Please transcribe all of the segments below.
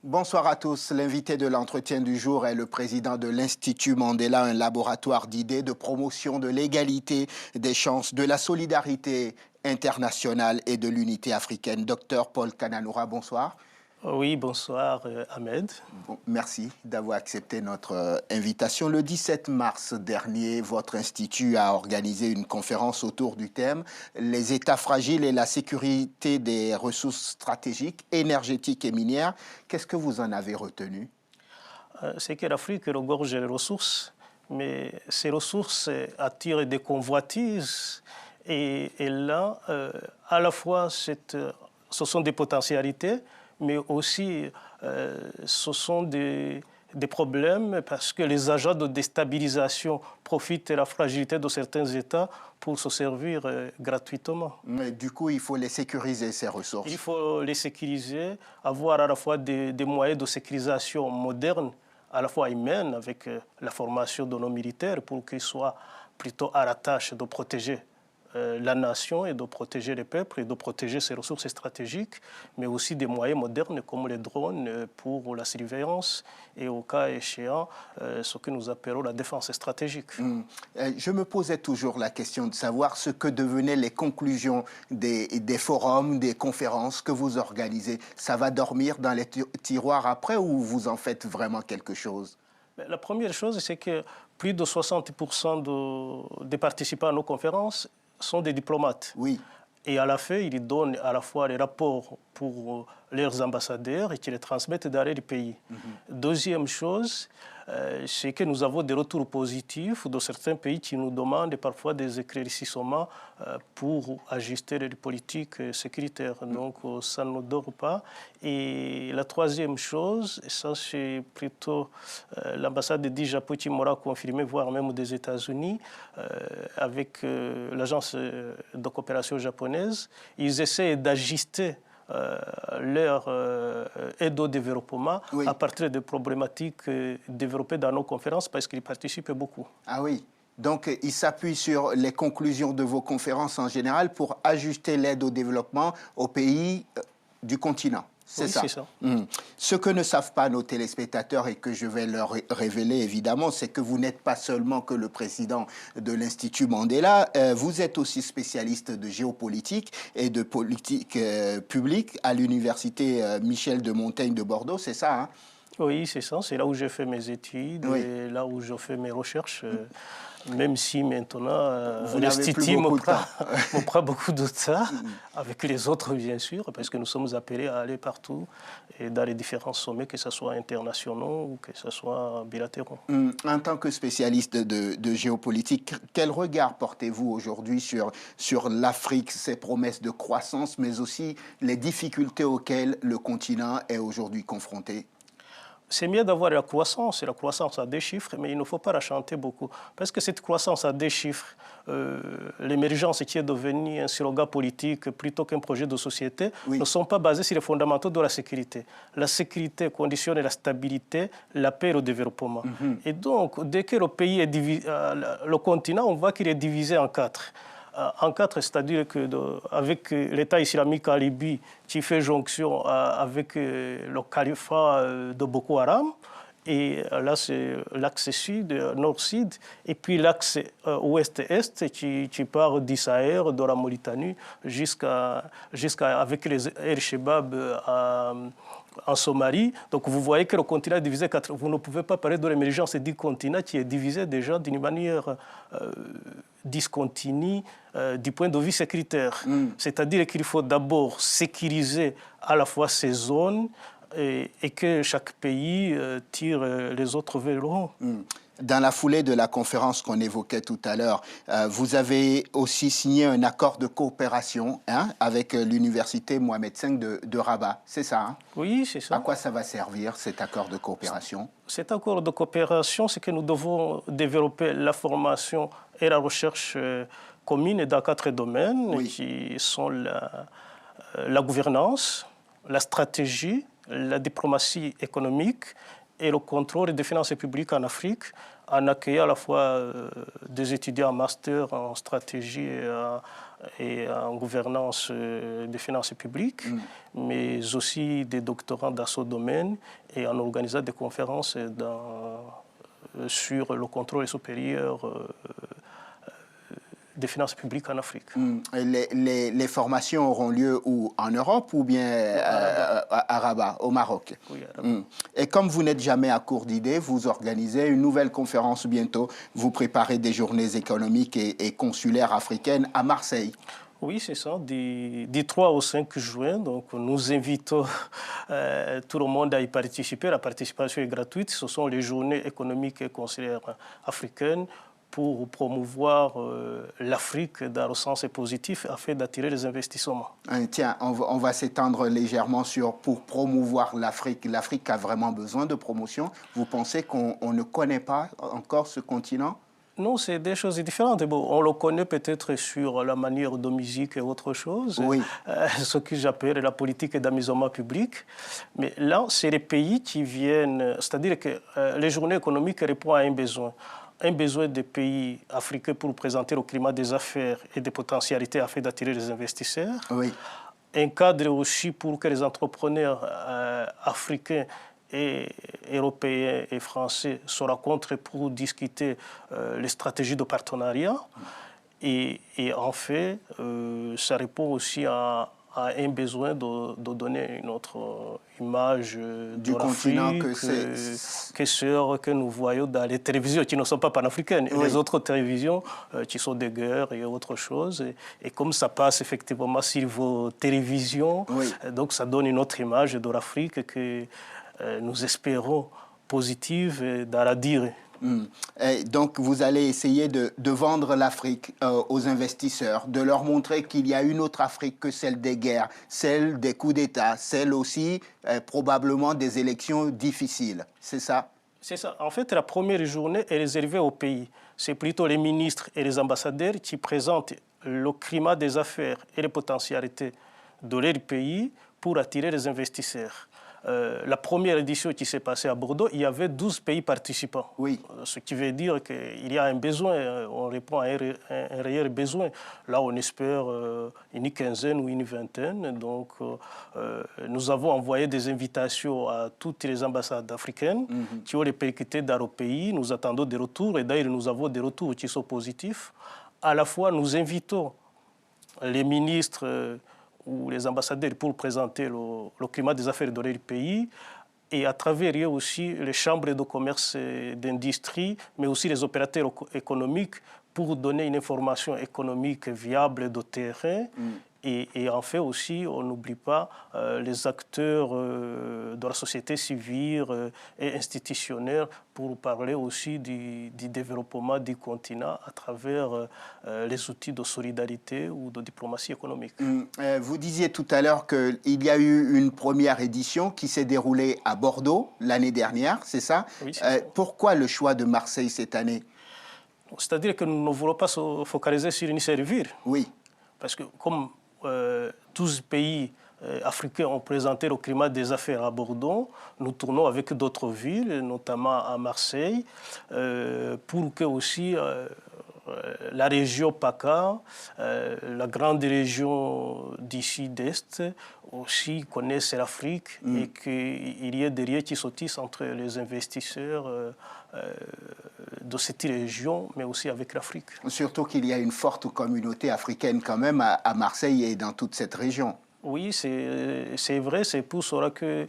Bonsoir à tous. L'invité de l'entretien du jour est le président de l'Institut Mandela, un laboratoire d'idées, de promotion de l'égalité des chances, de la solidarité internationale et de l'unité africaine. Docteur Paul Kananura, bonsoir. Oui, bonsoir Ahmed. Bon, merci d'avoir accepté notre invitation. Le 17 mars dernier, votre institut a organisé une conférence autour du thème « Les États fragiles et la sécurité des ressources stratégiques, énergétiques et minières ». Qu'est-ce que vous en avez retenu? C'est que l'Afrique regorge de ressources, mais ces ressources attirent des convoitises. Et là, à la fois, ce sont des potentialités, mais aussi ce sont des problèmes parce que les agents de déstabilisation profitent de la fragilité de certains États pour se servir gratuitement. Mais du coup, il faut les sécuriser, ces ressources. Il faut les sécuriser, avoir à la fois des moyens de sécurisation modernes, à la fois humaines, avec la formation de nos militaires pour qu'ils soient plutôt à la tâche de protéger la nation et de protéger les peuples et de protéger ses ressources stratégiques, mais aussi des moyens modernes comme les drones pour la surveillance et au cas échéant, ce que nous appelons la défense stratégique. Je me posais toujours la question de savoir ce que devenaient les conclusions des forums, des conférences que vous organisez. Ça va dormir dans les tiroirs après ou vous en faites vraiment quelque chose? La première chose, c'est que plus de 60% des participants à nos conférences sont des diplomates. Oui. Et à la fin, ils donnent à la fois les rapports pour leurs ambassadeurs et qui les transmettent dans les pays. Deuxième chose, c'est que nous avons des retours positifs de certains pays qui nous demandent parfois des éclaircissements pour ajuster les politiques sécuritaires. Donc, ça ne dort pas. Et la troisième chose, ça c'est plutôt l'ambassade du Japon qui m'aura confirmé, voire même des États-Unis, avec l'agence de coopération japonaise, ils essaient d'ajuster leur aide au développement à partir des problématiques développées dans nos conférences parce qu'ils participent beaucoup. Ah oui, donc ils s'appuient sur les conclusions de vos conférences en général pour ajuster l'aide au développement aux pays du continent. C'est ça. Ce que ne savent pas nos téléspectateurs et que je vais leur révéler évidemment, c'est que vous n'êtes pas seulement que le président de l'Institut Mandela, vous êtes aussi spécialiste de géopolitique et de politique publique à l'université Michel de Montaigne de Bordeaux, c'est ça, hein? Oui, c'est ça. C'est là où j'ai fait mes études et là où je fais mes recherches. Même si maintenant, l'Institut me prend beaucoup de temps, avec les autres bien sûr, parce que nous sommes appelés à aller partout et dans les différents sommets, que ce soit internationaux ou que ce soit bilatéraux. En tant que spécialiste de géopolitique, quel regard portez-vous aujourd'hui sur l'Afrique, ses promesses de croissance, mais aussi les difficultés auxquelles le continent est aujourd'hui confronté? C'est mieux d'avoir la croissance à deux chiffres, mais il ne faut pas la chanter beaucoup. Parce que cette croissance à deux chiffres, l'émergence qui est devenue un slogan politique plutôt qu'un projet de société, ne sont pas basés sur les fondamentaux de la sécurité. La sécurité conditionne la stabilité, la paix et le développement. Et donc, dès que le pays est divisé, le continent, on voit qu'il est divisé en quatre. En quatre, c'est-à-dire qu'avec l'État islamique en Libye qui fait jonction avec le califat de Boko Haram, et là c'est l'axe sud, nord-sud, et puis l'axe ouest-est qui part d'Issaïr, de la Mauritanie, jusqu'à avec les El-Shebab en Somalie. Donc vous voyez que le continent est divisé en quatre. Vous ne pouvez pas parler de l'émergence du continent qui est divisé déjà d'une manière discontinue du point de vue sécuritaire. C'est-à-dire qu'il faut d'abord sécuriser à la fois ces zones et que chaque pays tire les autres vers le haut. Dans la foulée de la conférence qu'on évoquait tout à l'heure, vous avez aussi signé un accord de coopération avec l'université Mohamed V de Rabat, c'est ça, hein? Oui, c'est ça. À quoi ça va servir, cet accord de coopération? Cet accord de coopération, c'est que nous devons développer la formation et la recherche commune dans quatre domaines qui sont la gouvernance, la stratégie, la diplomatie économique et le contrôle des finances publiques en Afrique, en accueillant à la fois des étudiants en master en stratégie et en gouvernance des finances publiques, mais aussi des doctorants dans ce domaine et en organisant des conférences sur le contrôle supérieur des finances publiques en Afrique. Les formations auront lieu où? En Europe ou bien à Rabat, au Maroc? Oui, à Rabat. Et comme vous n'êtes jamais à court d'idées, vous organisez une nouvelle conférence bientôt. Vous préparez des journées économiques et consulaires africaines à Marseille. Oui, c'est ça, du 3 au 5 juin. Donc, nous invitons tout le monde à y participer. La participation est gratuite. Ce sont les journées économiques et consulaires africaines pour promouvoir l'Afrique dans le sens positif afin d'attirer les investissements. Tiens, on va s'étendre légèrement pour promouvoir l'Afrique. L'Afrique a vraiment besoin de promotion. Vous pensez qu'on ne connaît pas encore ce continent? Non, c'est des choses différentes. Bon, on le connaît peut-être sur la manière de musique et autre chose, oui. Ce que j'appelle la politique d'amusement public. Mais là, c'est les pays qui viennent, c'est-à-dire que les journées économiques répondent à un besoin des pays africains pour présenter le climat des affaires et des potentialités afin d'attirer les investisseurs. Oui. Un cadre aussi pour que les entrepreneurs africains et européens et français se rencontrent pour discuter les stratégies de partenariat. Et en fait, ça répond aussi à un besoin de donner une autre image du continent que nous voyons dans les télévisions qui ne sont pas panafricaines. Oui. Et les autres télévisions qui sont des guerres et autre chose. Et comme ça passe effectivement sur vos télévisions, oui. Donc ça donne une autre image de l'Afrique que nous espérons positive dans la durée. Donc, vous allez essayer de vendre l'Afrique aux investisseurs, de leur montrer qu'il y a une autre Afrique que celle des guerres, celle des coups d'État, celle aussi probablement des élections difficiles. C'est ça? C'est ça. En fait, la première journée est réservée au pays. C'est plutôt les ministres et les ambassadeurs qui présentent le climat des affaires et les potentialités de leur pays pour attirer les investisseurs. La première édition qui s'est passée à Bordeaux, il y avait 12 pays participants. Oui. Ce qui veut dire qu'il y a un besoin, on répond à un réel besoin. Là, on espère une quinzaine ou une vingtaine. Donc, nous avons envoyé des invitations à toutes les ambassades africaines qui ont répercuté dans le pays. Nous attendons des retours et d'ailleurs, nous avons des retours qui sont positifs. À la fois, nous invitons les ministres ou les ambassadeurs pour présenter le climat des affaires de leur pays et à travers aussi les chambres de commerce et d'industrie, mais aussi les opérateurs économiques pour donner une information économique viable de terrain. Et en fait aussi, on n'oublie pas les acteurs de la société civile et institutionnelle pour parler aussi du développement du continent à travers les outils de solidarité ou de diplomatie économique. Vous disiez tout à l'heure qu'il y a eu une première édition qui s'est déroulée à Bordeaux l'année dernière, c'est ça? Oui, c'est ça. Pourquoi le choix de Marseille cette année? C'est-à-dire que nous ne voulons pas se focaliser sur une seule ville. Oui. Parce que comme 12 pays africains ont présenté le climat des affaires à Bordeaux, nous tournons avec d'autres villes, notamment à Marseille, pour que aussi la région PACA, la grande région du Sud-Est, aussi connaissent l'Afrique et qu'il y ait des liens qui sautissent entre les investisseurs de cette région, mais aussi avec l'Afrique. Surtout qu'il y a une forte communauté africaine quand même à Marseille et dans toute cette région. Oui, c'est vrai. C'est pour cela que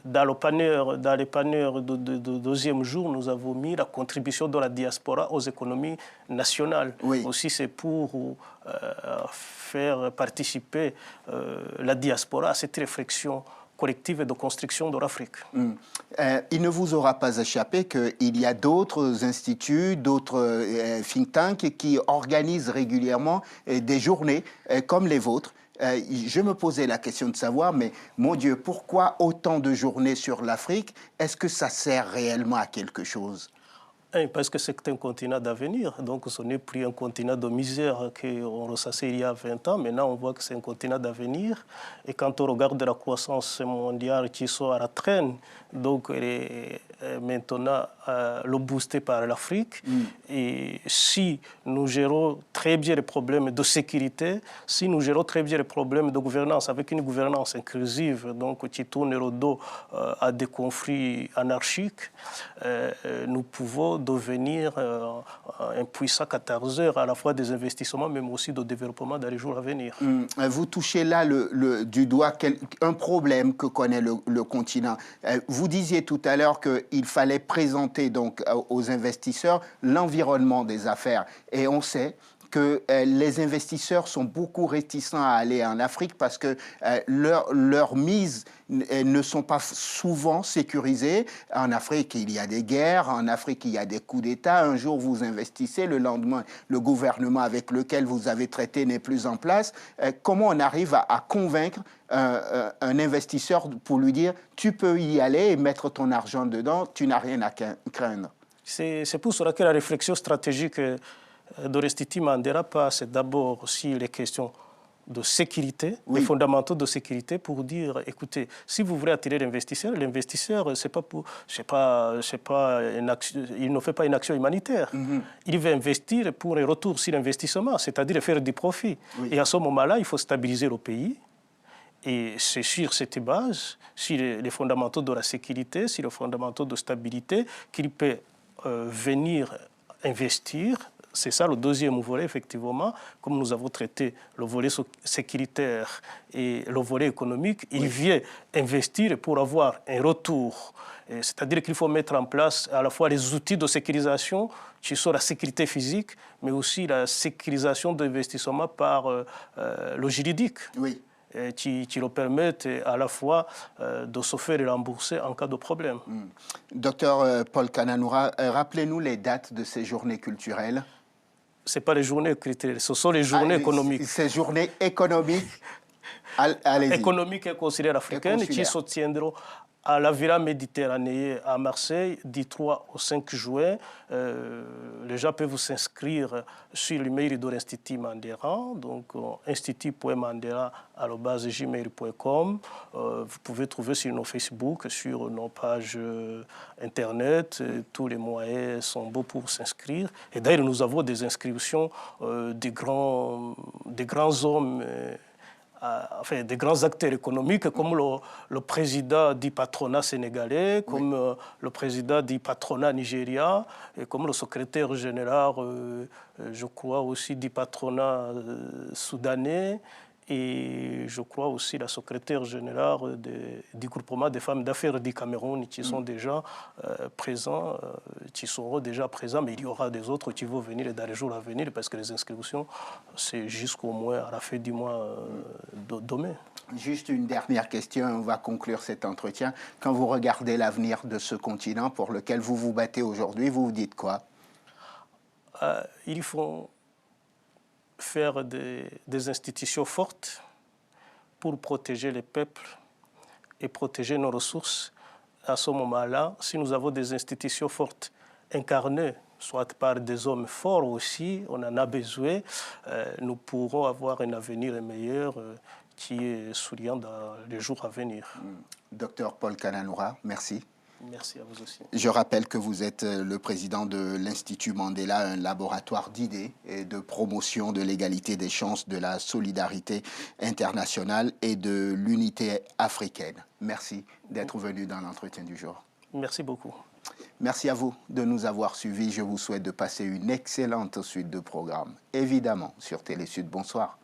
dans les panels de deuxième jour, nous avons mis la contribution de la diaspora aux économies nationales. Oui. Aussi, c'est pour faire participer la diaspora à cette réflexion collective et de construction de l'Afrique. Il ne vous aura pas échappé qu'il y a d'autres instituts, d'autres think tanks qui organisent régulièrement des journées comme les vôtres. Je me posais la question de savoir, mais mon Dieu, pourquoi autant de journées sur l'Afrique? Est-ce que ça sert réellement à quelque chose? Parce que c'est un continent d'avenir, donc ce n'est plus un continent de misère qu'on ressassait il y a 20 ans. Maintenant, on voit que c'est un continent d'avenir. Et quand on regarde la croissance mondiale qui sort à la traîne, donc elle est maintenant le boostée par l'Afrique. Et si nous gérons très bien les problèmes de sécurité, si nous gérons très bien les problèmes de gouvernance avec une gouvernance inclusive, donc qui tourne le dos à des conflits anarchiques, nous pouvons devenir un puissant catalyseur à la fois des investissements, mais aussi de développement dans les jours à venir. Vous touchez là du doigt un problème que connaît le continent. Vous disiez tout à l'heure qu'il fallait présenter donc aux investisseurs l'environnement des affaires. Et on sait que les investisseurs sont beaucoup réticents à aller en Afrique parce que leurs mises ne sont pas souvent sécurisées. En Afrique, il y a des guerres. En Afrique, il y a des coups d'État. Un jour, vous investissez. Le lendemain, le gouvernement avec lequel vous avez traité n'est plus en place. Comment on arrive à convaincre un investisseur pour lui dire « tu peux y aller et mettre ton argent dedans, tu n'as rien à craindre ». C'est pour cela que la réflexion stratégique d'Orestiti Mandela passe d'abord sur les questions de sécurité, les fondamentaux de sécurité, pour dire, écoutez, si vous voulez attirer l'investisseur, il ne fait pas une action humanitaire. Il veut investir pour un retour sur l'investissement, c'est-à-dire faire du profit. Et à ce moment-là, il faut stabiliser le pays. Et c'est sur cette base, sur les fondamentaux de la sécurité, sur les fondamentaux de stabilité, qu'il peut venir investir. C'est ça le deuxième volet, effectivement. Comme nous avons traité le volet sécuritaire et le volet économique, il vient investir pour avoir un retour. C'est-à-dire qu'il faut mettre en place à la fois les outils de sécurisation, qui sont la sécurité physique, mais aussi la sécurisation d'investissement par le juridique. Qui le permettent à la fois de se faire rembourser en cas de problème. Docteur Paul Kananoura, rappelez-nous les dates de ces journées culturelles. Ce n'est pas les journées culturelles, ce sont les journées économiques. Ces journées économiques, allez-y. Économiques et consulaires africaines qui se tiendront à la Villa Méditerranée à Marseille du 3 au 5 juin. Les gens peuvent s'inscrire sur l'email de l'Institut Mandela, donc institut.mandela@gmail.com. Vous pouvez trouver sur nos Facebook, sur nos pages Internet. Tous les moyens sont beaux pour s'inscrire. Et d'ailleurs, nous avons des inscriptions des grands hommes, enfin, des grands acteurs économiques comme le président du patronat sénégalais, comme le président du patronat nigérien, et comme le secrétaire général, je crois aussi, du patronat soudanais, et je crois aussi la secrétaire générale du groupement des femmes d'affaires du Cameroun qui sont déjà présents, qui seront déjà présents, mais il y aura des autres qui vont venir dans les jours à venir parce que les inscriptions, c'est jusqu'au moins à la fin du mois de mai. Juste une dernière question, on va conclure cet entretien. Quand vous regardez l'avenir de ce continent pour lequel vous vous battez aujourd'hui, vous vous dites quoi? Il faut faire des institutions fortes pour protéger les peuples et protéger nos ressources. À ce moment-là, si nous avons des institutions fortes incarnées, soit par des hommes forts aussi, on en a besoin, nous pourrons avoir un avenir meilleur qui est souriant dans les jours à venir. Docteur Paul Kananoura, merci. Merci à vous aussi. Je rappelle que vous êtes le président de l'Institut Mandela, un laboratoire d'idées et de promotion de l'égalité des chances, de la solidarité internationale et de l'unité africaine. Merci d'être venu dans l'entretien du jour. Merci beaucoup. Merci à vous de nous avoir suivis. Je vous souhaite de passer une excellente suite de programmes, évidemment sur Télé Sud. Bonsoir.